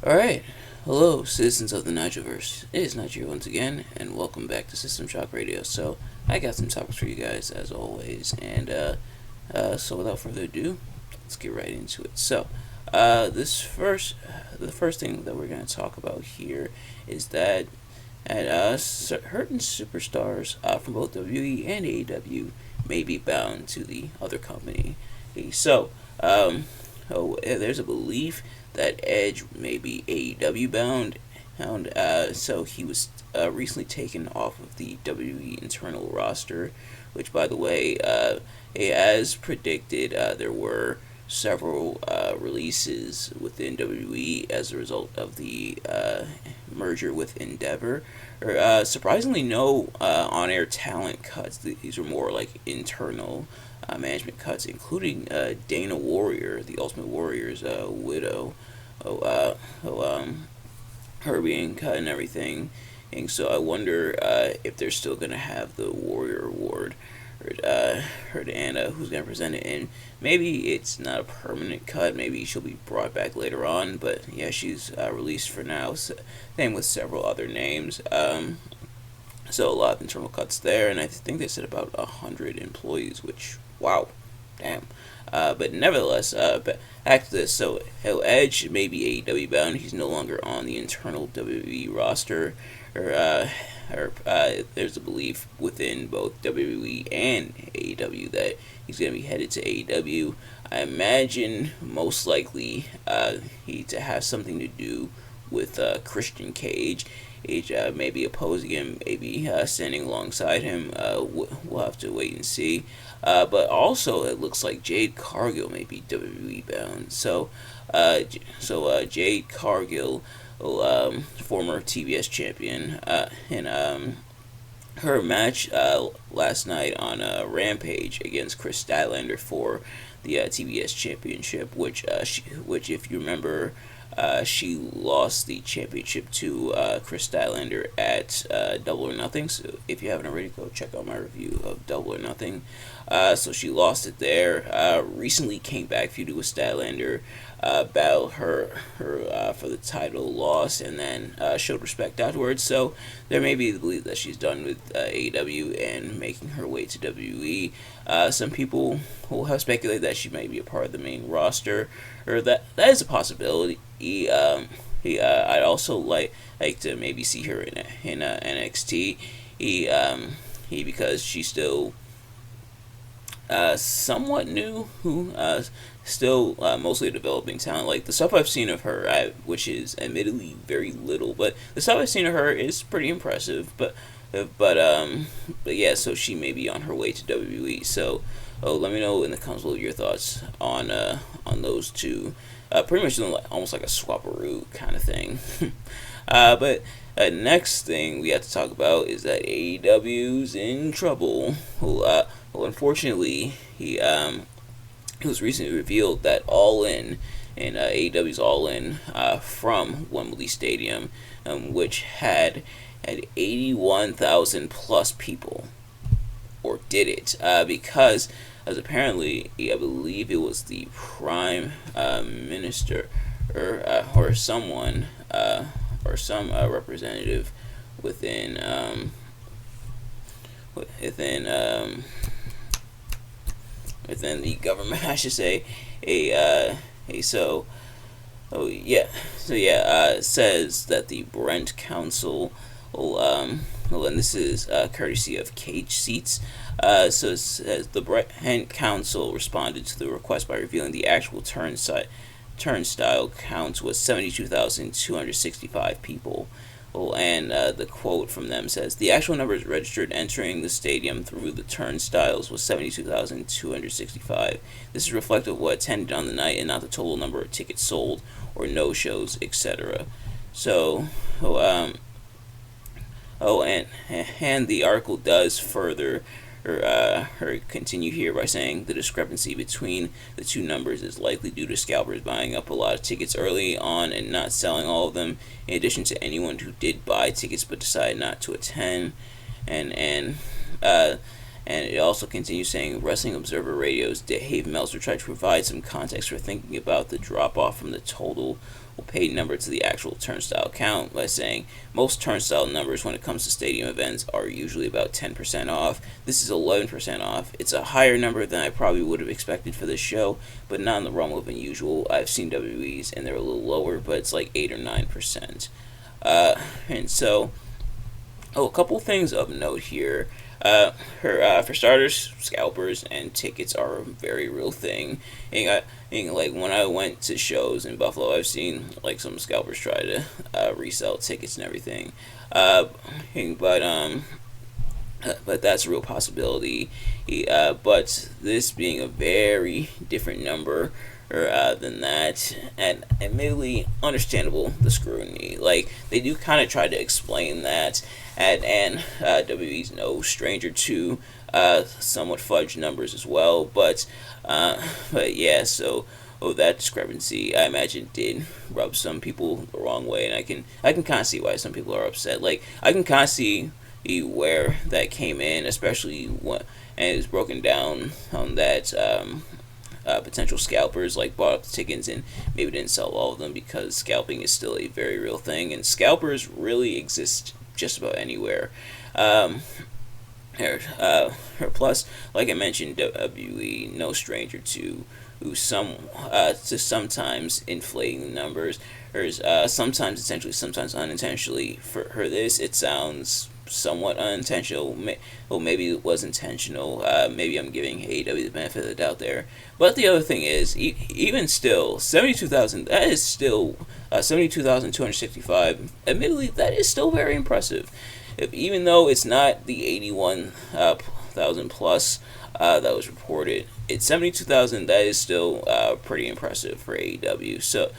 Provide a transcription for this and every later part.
Alright, hello, citizens of the Nigelverse. It is Niger once again, and welcome back to System Shock Radio. So, I got some topics for you guys, as always, and so without further ado, let's get right into it. So, the first thing that we're going to talk about here is that certain superstars from both WWE and AEW may be bound to the other company. So, there's a belief that Edge may be AEW bound, and so he was recently taken off of the WWE internal roster, which, by the way, as predicted, there were several releases within WWE as a result of the merger with Endeavor. Surprisingly, no on-air talent cuts. These are more like internal management cuts, including Dana Warrior, the Ultimate Warrior's widow. Oh, her being cut and everything. And so I wonder if they're still gonna have the Warrior Award, her to Anna, who's gonna present it. And maybe it's not a permanent cut. Maybe she'll be brought back later on. But yeah, she's released for now. So, same with several other names. So a lot of internal cuts there, and I think they said about 100 employees, which wow, damn. But nevertheless, back to this. So Edge may be AEW bound. He's no longer on the internal WWE roster. There's a belief within both WWE and AEW that he's going to be headed to AEW. I imagine most likely he to have something to do with Christian Cage. May be opposing him, maybe standing alongside him. We'll have to wait and see. But also, it looks like Jade Cargill may be WWE bound. Jade Cargill, former TBS champion, and her match last night on Rampage against Chris Statlander for the TBS championship, which if you remember, she lost the championship to Chris Statlander at Double or Nothing. So if you haven't already, go check out my review of Double or Nothing. So she lost it there. Recently came back, feuded with Statlander, battled her for the title, lost, and then showed respect afterwards. So there may be the belief that she's done with AEW and making her way to WWE. Some people will have speculated that she may be a part of the main roster, or that is a possibility. I'd also like to maybe see her in NXT. Because she's still somewhat new, who still mostly a developing talent. Like the stuff I've seen of her, which is admittedly very little, but the stuff I've seen of her is pretty impressive. But yeah, so she may be on her way to WWE. So let me know in the comments below your thoughts on those two. Pretty much doing almost like a swaparoo kind of thing. But next thing we have to talk about is that AEW's in trouble. Well, unfortunately, it was recently revealed that All In and AEW's All In from Wembley Stadium, which had 81,000 plus people, or did it, because as apparently I believe it was the Prime Minister or someone or some representative within the government, I should say, says that the Brent Council, and this is courtesy of Cage Seats. So it says the Brent Council responded to the request by revealing the actual turnstile count was 72,265 people. And the quote from them says, the actual numbers registered entering the stadium through the turnstiles was 72,265. This is reflective of what attended on the night and not the total number of tickets sold or no-shows, etc. So, and the article does further her continue here by saying the discrepancy between the two numbers is likely due to scalpers buying up a lot of tickets early on and not selling all of them, in addition to anyone who did buy tickets but decided not to attend. And And it also continues saying Wrestling Observer Radio's Dave Meltzer tried to provide some context for thinking about the drop off from the total paid number to the actual turnstile count by saying most turnstile numbers when it comes to stadium events are usually about 10% off. This is 11% off. It's a higher number than I probably would have expected for this show, but not in the realm of unusual. I've seen WWE's and they're a little lower, but it's like 8 or 9%. And so, a couple things of note here. For starters, scalpers and tickets are a very real thing. And like when I went to shows in Buffalo, I've seen like some scalpers try to resell tickets and everything. But that's a real possibility. But this being a very different number than that, and admittedly understandable the scrutiny. Like they do kind of try to explain that, and WWE's no stranger to somewhat fudged numbers as well. But yeah, so that discrepancy I imagine did rub some people the wrong way, and I can kind of see why some people are upset. Like I can kind of see where that came in, especially when and it was broken down on that. Potential scalpers like bought up the tickets and maybe didn't sell all of them because scalping is still a very real thing, and scalpers really exist just about anywhere. Plus, like I mentioned, WWE no stranger to sometimes inflating the numbers, or sometimes intentionally, sometimes unintentionally. For this, it sounds somewhat unintentional. Maybe it was intentional. Maybe I'm giving AEW the benefit of the doubt there. But the other thing is, even still, 72,000. That is still 72,265. Admittedly, that is still very impressive. Even though it's not the 81,000 plus that was reported, it's 72,000. That is still pretty impressive for AEW.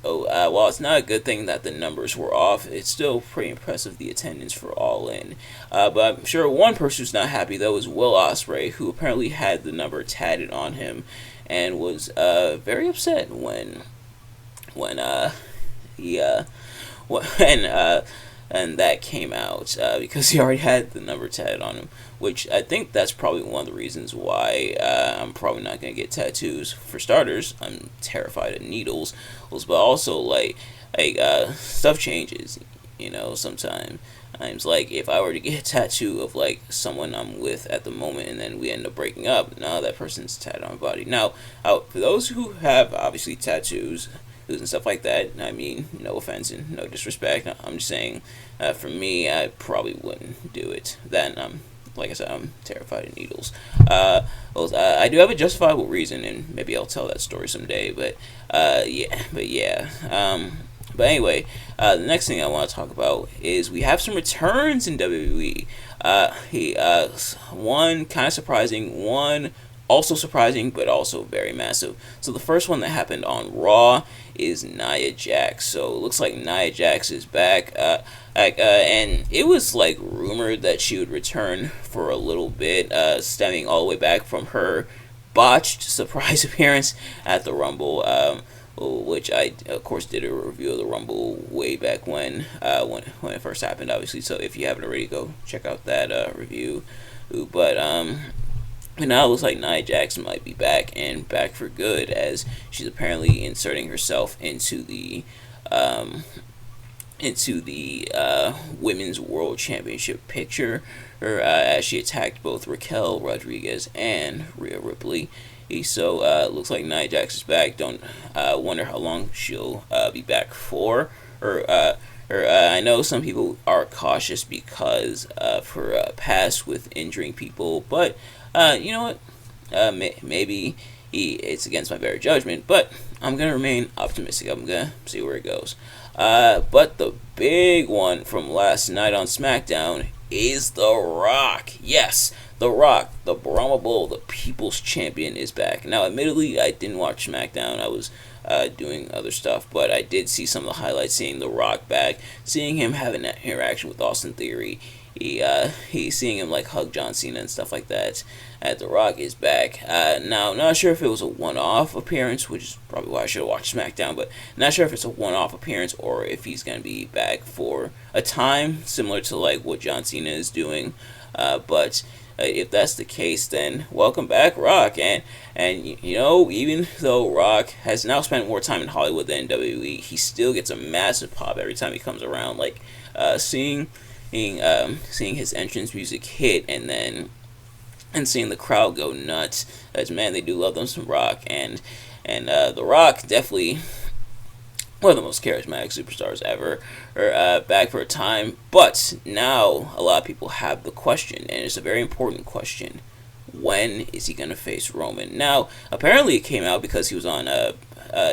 While it's not a good thing that the numbers were off, it's still pretty impressive, the attendance for All In. But I'm sure one person who's not happy, though, is Will Ospreay, who apparently had the number tatted on him and was very upset when that came out because he already had the number tatted on him, which I think that's probably one of the reasons why I'm probably not going to get tattoos. For starters, I'm terrified of needles, but also like stuff changes, sometimes. Like if I were to get a tattoo of like someone I'm with at the moment and then we end up breaking up, now that person's tatted on my body. Now, for those who have obviously tattoos and stuff like that, I mean, no offense and no disrespect, I'm just saying, for me, I probably wouldn't do it. Then, like I said, I'm terrified of needles. I do have a justifiable reason, and maybe I'll tell that story someday, but yeah. But anyway, the next thing I want to talk about is we have some returns in WWE. One kind of surprising, one also surprising, but also very massive. So the first one that happened on Raw is Nia Jax. So it looks like Nia Jax is back. And it was like rumored that she would return for a little bit, stemming all the way back from her botched surprise appearance at the Rumble, which I of course did a review of the Rumble way back when it first happened, obviously. So if you haven't already, go check out that review. But now it looks like Nia Jax might be back, and back for good, as she's apparently inserting herself into the Women's World Championship picture, as she attacked both Raquel Rodriguez and Rhea Ripley. So it looks like Nia Jax is back. Don't wonder how long she'll be back for. I know some people are cautious because of her past with injuring people, but you know what? Maybe it's against my better judgment, but I'm going to remain optimistic. I'm going to see where it goes. But the big one from last night on SmackDown is The Rock. Yes, The The Rock, the Brahma Bull, the People's Champion, is back. Now, admittedly, I didn't watch SmackDown. I was doing other stuff, but I did see some of the highlights, seeing The Rock back, seeing him having that interaction with Austin Theory. He's seeing him like hug John Cena and stuff like that. The Rock is back. Now, not sure if it was a one-off appearance, which is probably why I should have watched SmackDown, but not sure if it's a one-off appearance or if he's going to be back for a time, similar to like what John Cena is doing. But if that's the case, then welcome back, Rock. And you know, even though Rock has now spent more time in Hollywood than in WWE, he still gets a massive pop every time he comes around. Like seeing his entrance music hit, and seeing the crowd go nuts. As man, they do love them some Rock, and The Rock definitely one of the most charismatic superstars ever, back for a time. But now a lot of people have the question, and it's a very important question: when is he gonna face Roman? Now, apparently, it came out because he was on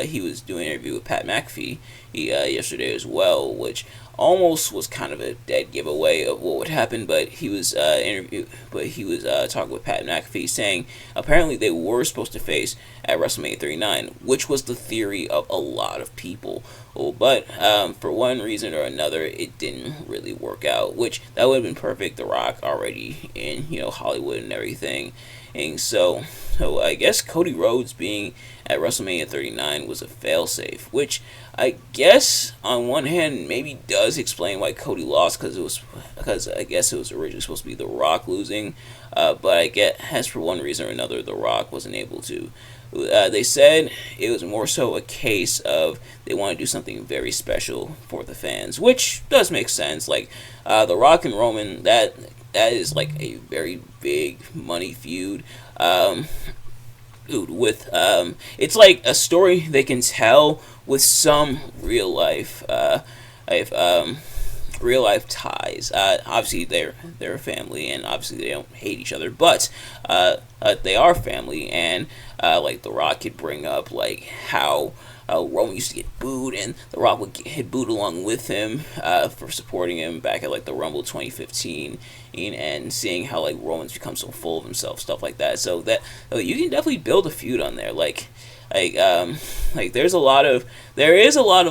he was doing an interview with Pat McAfee yesterday as well, which almost was kind of a dead giveaway of what would happen. But he was talking with Pat McAfee, saying apparently they were supposed to face at WrestleMania 39, which was the theory of a lot of people. But for one reason or another, it didn't really work out. Which that would have been perfect. The Rock already in Hollywood and everything. And so I guess Cody Rhodes being at WrestleMania 39 was a failsafe, which I guess on one hand maybe does explain why Cody lost, because I guess it was originally supposed to be The Rock losing, but I guess for one reason or another The Rock wasn't able to. They said it was more so a case of they want to do something very special for the fans, which does make sense. Like The Rock and Roman, that is like a very big money feud. With it's like a story they can tell with some real life ties. Obviously they're a family, and obviously they don't hate each other, but they are family. And like The Rock could bring up like how Roman used to get booed, and The Rock would get booed along with him for supporting him back at like the Rumble 2015, and seeing how like Roman's become so full of himself, stuff like that. So that you can definitely build a feud on there. Like there is a lot of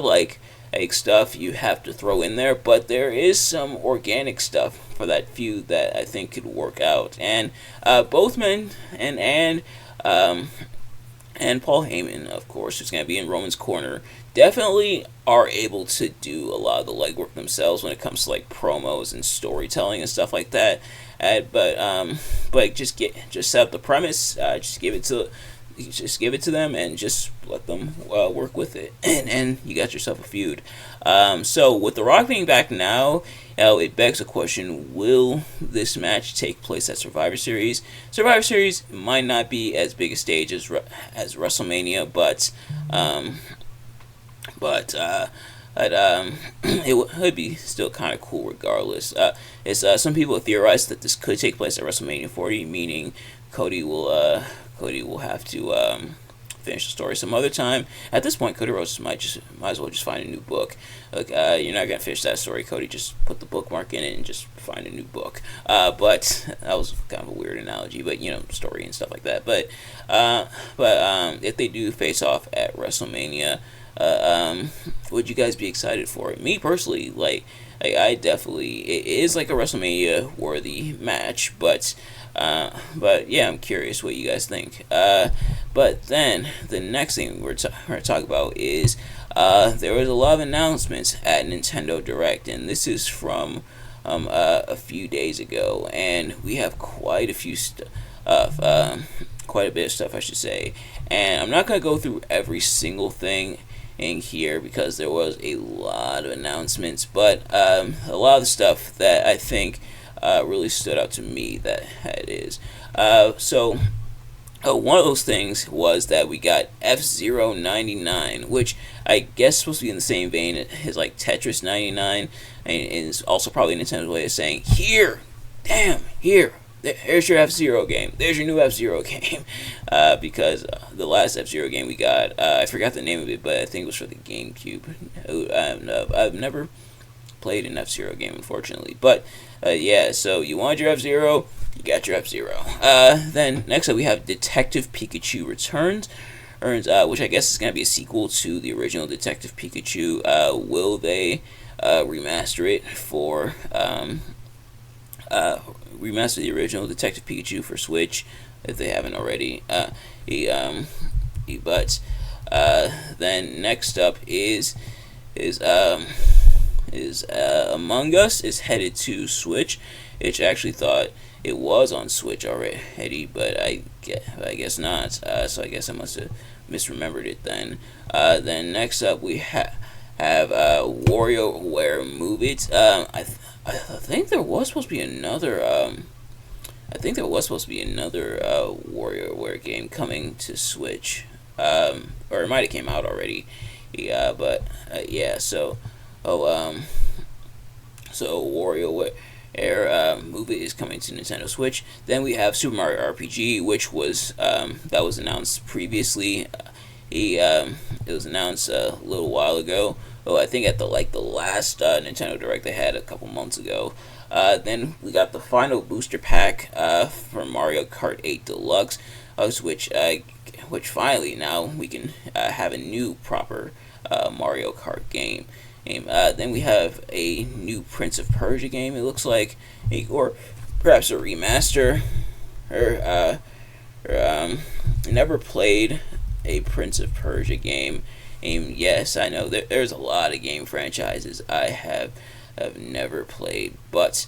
like stuff you have to throw in there, but there is some organic stuff for that feud that I think could work out. And both men and Paul Heyman, of course, who's going to be in Roman's corner, definitely are able to do a lot of the legwork themselves when it comes to like promos and storytelling and stuff like that. But just set up the premise, just give it to them, and just let them work with it, and you got yourself a feud. So with The Rock being back now, it begs the question: will this match take place at Survivor Series? Survivor Series might not be as big a stage as WrestleMania, but it would be still kind of cool regardless. Some people theorize that this could take place at WrestleMania 40, meaning Cody will have to finish the story some other time. At this point, Cody Rhodes might as well just find a new book. Like, you're not gonna finish that story, Cody. Just put the bookmark in it and just find a new book. But that was kind of a weird analogy, but story and stuff like that. But if they do face off at WrestleMania, would you guys be excited for it? Me personally, I definitely, it is like a WrestleMania worthy match, but yeah, I'm curious what you guys think. But then the next thing we're going to talk about is there was a lot of announcements at Nintendo Direct, and this is from a few days ago, and we have quite a bit of stuff, I should say. And I'm not going to go through every single thing in here because there was a lot of announcements, but a lot of the stuff that I think really stood out to me that it is. So one of those things was that we got F-Zero 99, which I guess is supposed to be in the same vein as like Tetris 99, and is also probably Nintendo's way of saying, here, there's your F-Zero game. There's your new F-Zero game. Because the last F-Zero game we got, I forgot the name of it, but I think it was for the GameCube. I've never played an F-Zero game, unfortunately. But yeah, so you wanted your F-Zero, you got your F-Zero. Then next up we have Detective Pikachu Returns, which I guess is going to be a sequel to the original Detective Pikachu. Will they remaster it for remaster the original Detective Pikachu for Switch if they haven't already? But then next up is Among Us is headed to Switch, which I actually thought it was on Switch already, but I guess not. So I guess I must have misremembered it then. Then next up we have WarioWare Move It. I think there was supposed to be another. I think there was supposed to be another WarioWare game coming to Switch, or it might have came out already. Yeah, but yeah. So WarioWare Move It is coming to Nintendo Switch. Then we have Super Mario RPG, which was that was announced previously. It was announced a little while ago. Oh, I think at the last Nintendo Direct they had a couple months ago. Then we got the final booster pack for Mario Kart 8 Deluxe, which finally now we can have a new proper Mario Kart game. Then we have a new Prince of Persia game. It looks like, or perhaps a remaster. Never played a Prince of Persia game. Yes, I know there's a lot of game franchises I have never played, but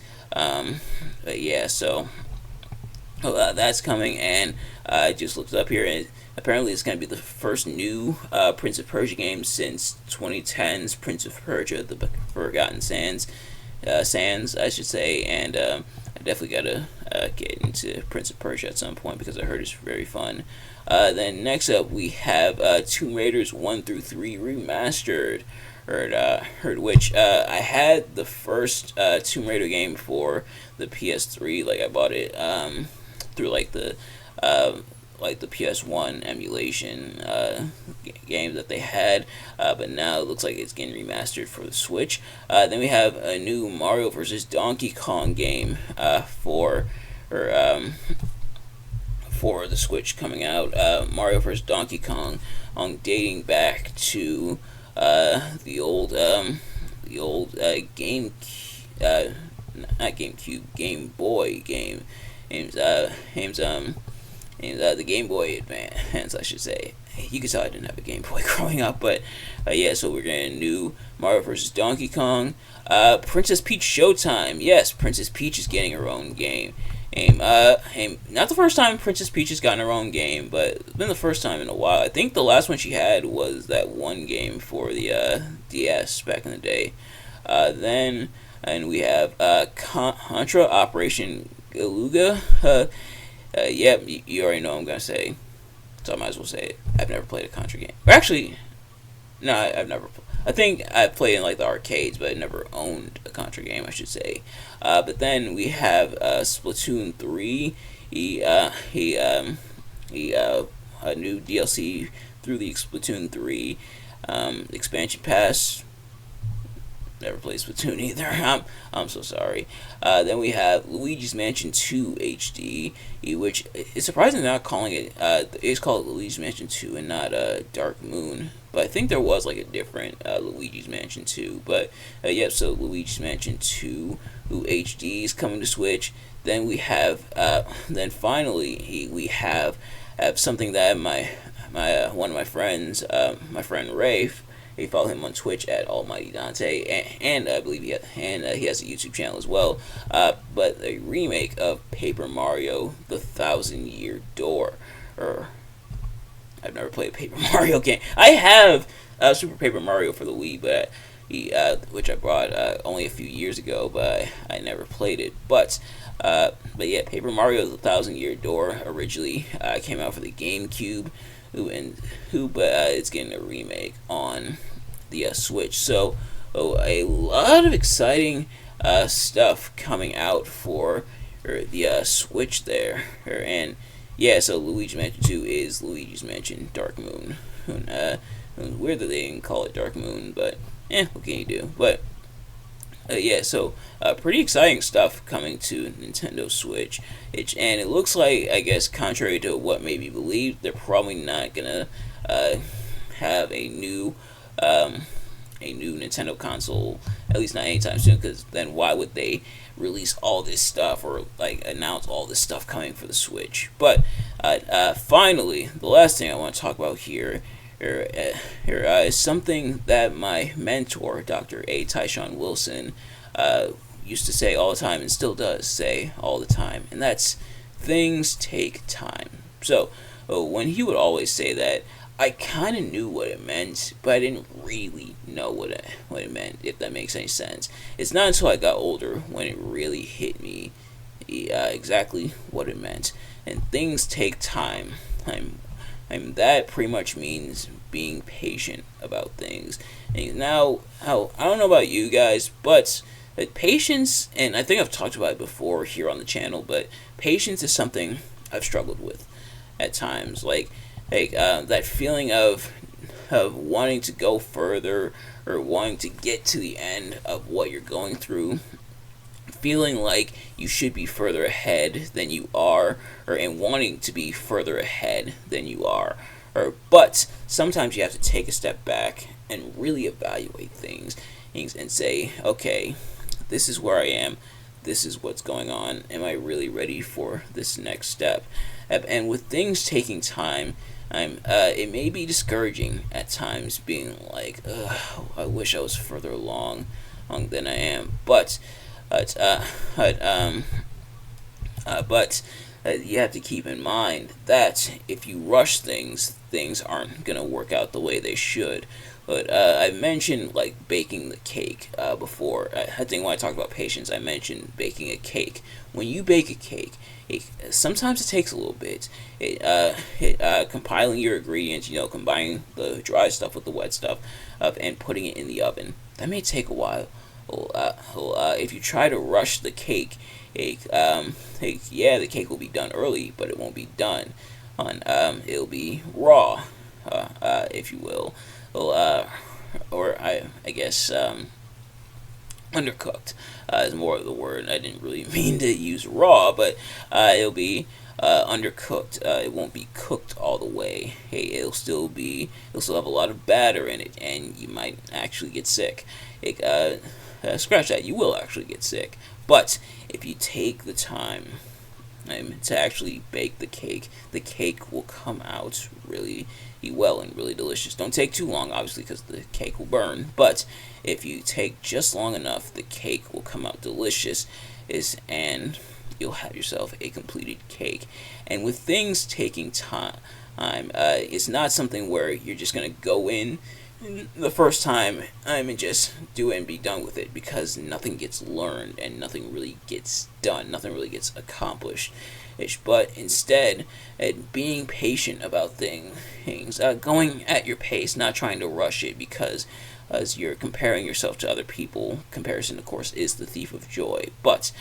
yeah, so that's coming, and I just looked up here, and apparently it's going to be the first new Prince of Persia game since 2010's Prince of Persia: The Forgotten Sands, I should say, and I definitely got to get into Prince of Persia at some point because I heard it's very fun. Then next up we have Tomb Raiders 1 through 3 remastered. Heard which I had the first Tomb Raider game for the PS3. Like I bought it through like the PS1 emulation game that they had, but now it looks like it's getting remastered for the Switch. Then we have a new Mario vs. Donkey Kong game for the Switch coming out. Mario vs. Donkey Kong, dating back to the old Game, not GameCube, Game Boy game. The Game Boy Advance, I should say. You can tell I didn't have a Game Boy growing up, but yeah, so we're getting a new Mario vs. Donkey Kong. Princess Peach Showtime. Yes, Princess Peach is getting her own game. Not the first time Princess Peach has gotten her own game, but it's been the first time in a while. I think the last one she had was that one game for the DS back in the day. Then we have Contra Operation Galuga. Yep, you already know what I'm gonna say, so I might as well say it. I've never played a Contra game. Or actually, no, I've never. I think I've played in like the arcades, but I never owned a Contra game, I should say. But then we have Splatoon 3. A new DLC through the Splatoon 3 expansion pass. Never played Splatoon either. I'm so sorry. Then we have Luigi's Mansion 2 HD, which is surprising they're not calling it. It's called Luigi's Mansion 2 and not Dark Moon. But I think there was like a different Luigi's Mansion 2. But yeah, so Luigi's Mansion 2 HD is coming to Switch. Then we have, then finally we have something that my one of my friends, my friend Rafe. You follow him on Twitch at Almighty Dante, and I believe he has a YouTube channel as well. But a remake of Paper Mario: The Thousand Year Door. I've never played a Paper Mario game. I have Super Paper Mario for the Wii, but which I bought only a few years ago, but I never played it. But yeah, Paper Mario: The Thousand Year Door originally came out for the GameCube. But it's getting a remake on the Switch. So a lot of exciting stuff coming out for the Switch there. And yeah, so Luigi's Mansion 2 is Luigi's Mansion Dark Moon. Weird that they didn't call it Dark Moon, but what can you do? But Pretty exciting stuff coming to Nintendo Switch. And it looks like, I guess, contrary to what may be believed, they're probably not gonna uh, have a new Nintendo console, at least not anytime soon. Because then why would they release all this stuff or like announce all this stuff coming for the Switch? But finally, the last thing I want to talk about here is something that my mentor, Dr. A. Tyshawn Wilson, used to say all the time and still does say all the time, and that's things take time. So, when he would always say that, I kind of knew what it meant, but I didn't really know what it meant, if that makes any sense. It's not until I got older when it really hit me exactly what it meant. And things take time. That pretty much means being patient about things. And now, how I don't know about you guys, but patience, and I think I've talked about it before here on the channel, but patience is something I've struggled with at times. That feeling of wanting to go further or wanting to get to the end of what you're going through, feeling like you should be further ahead than you are, and wanting to be further ahead than you are. But sometimes you have to take a step back and really evaluate things and say, okay, this is where I am. This is what's going on. Am I really ready for this next step? And with things taking time, it may be discouraging at times, being like, I wish I was further along than I am. But you have to keep in mind that if you rush things, things aren't gonna work out the way they should. But I mentioned like baking the cake before. I think when I talked about patience, I mentioned baking a cake. When you bake a cake, sometimes it takes a little bit. Compiling your ingredients, combining the dry stuff with the wet stuff, and putting it in the oven. That may take a while. If you try to rush the cake, the cake will be done early, but it won't be done. It'll be raw, if you will. Or I guess undercooked is more of the word. I didn't really mean to use raw, but it'll be undercooked. It won't be cooked all the way. It'll still have a lot of batter in it, and you might actually get sick. Scratch that, you will actually get sick. But if you take the time to actually bake the cake will come out really well and really delicious. Don't take too long, obviously, because the cake will burn. But if you take just long enough, the cake will come out delicious, and you'll have yourself a completed cake. And with things taking time, it's not something where you're just gonna go in the first time and just do it and be done with it, because nothing gets learned and nothing really gets done, nothing really gets accomplished. But instead, being patient about things, going at your pace, not trying to rush it, because as you're comparing yourself to other people, comparison, of course, is the thief of joy. But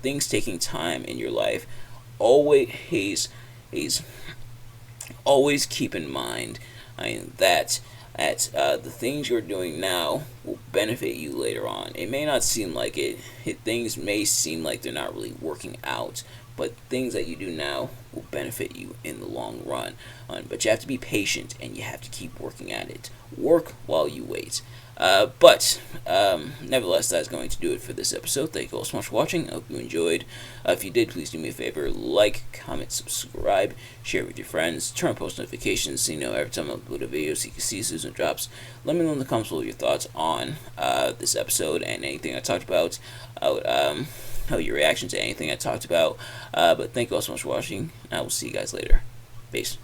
things taking time in your life, always keep in mind that the things you're doing now will benefit you later on. It may not seem like it. Things may seem like they're not really working out, but things that you do now will benefit you in the long run. But you have to be patient, and you have to keep working at it. Work while you wait. Nevertheless, that's going to do it for this episode. Thank you all so much for watching. I hope you enjoyed. If you did, please do me a favor. Like, comment, subscribe, share with your friends, turn on post notifications so you know every time I upload a video so you can see as soon as it drops. Let me know in the comments below your thoughts on this episode and anything I talked about. Your reaction to anything I talked about. But thank you all so much for watching, and I will see you guys later. Peace.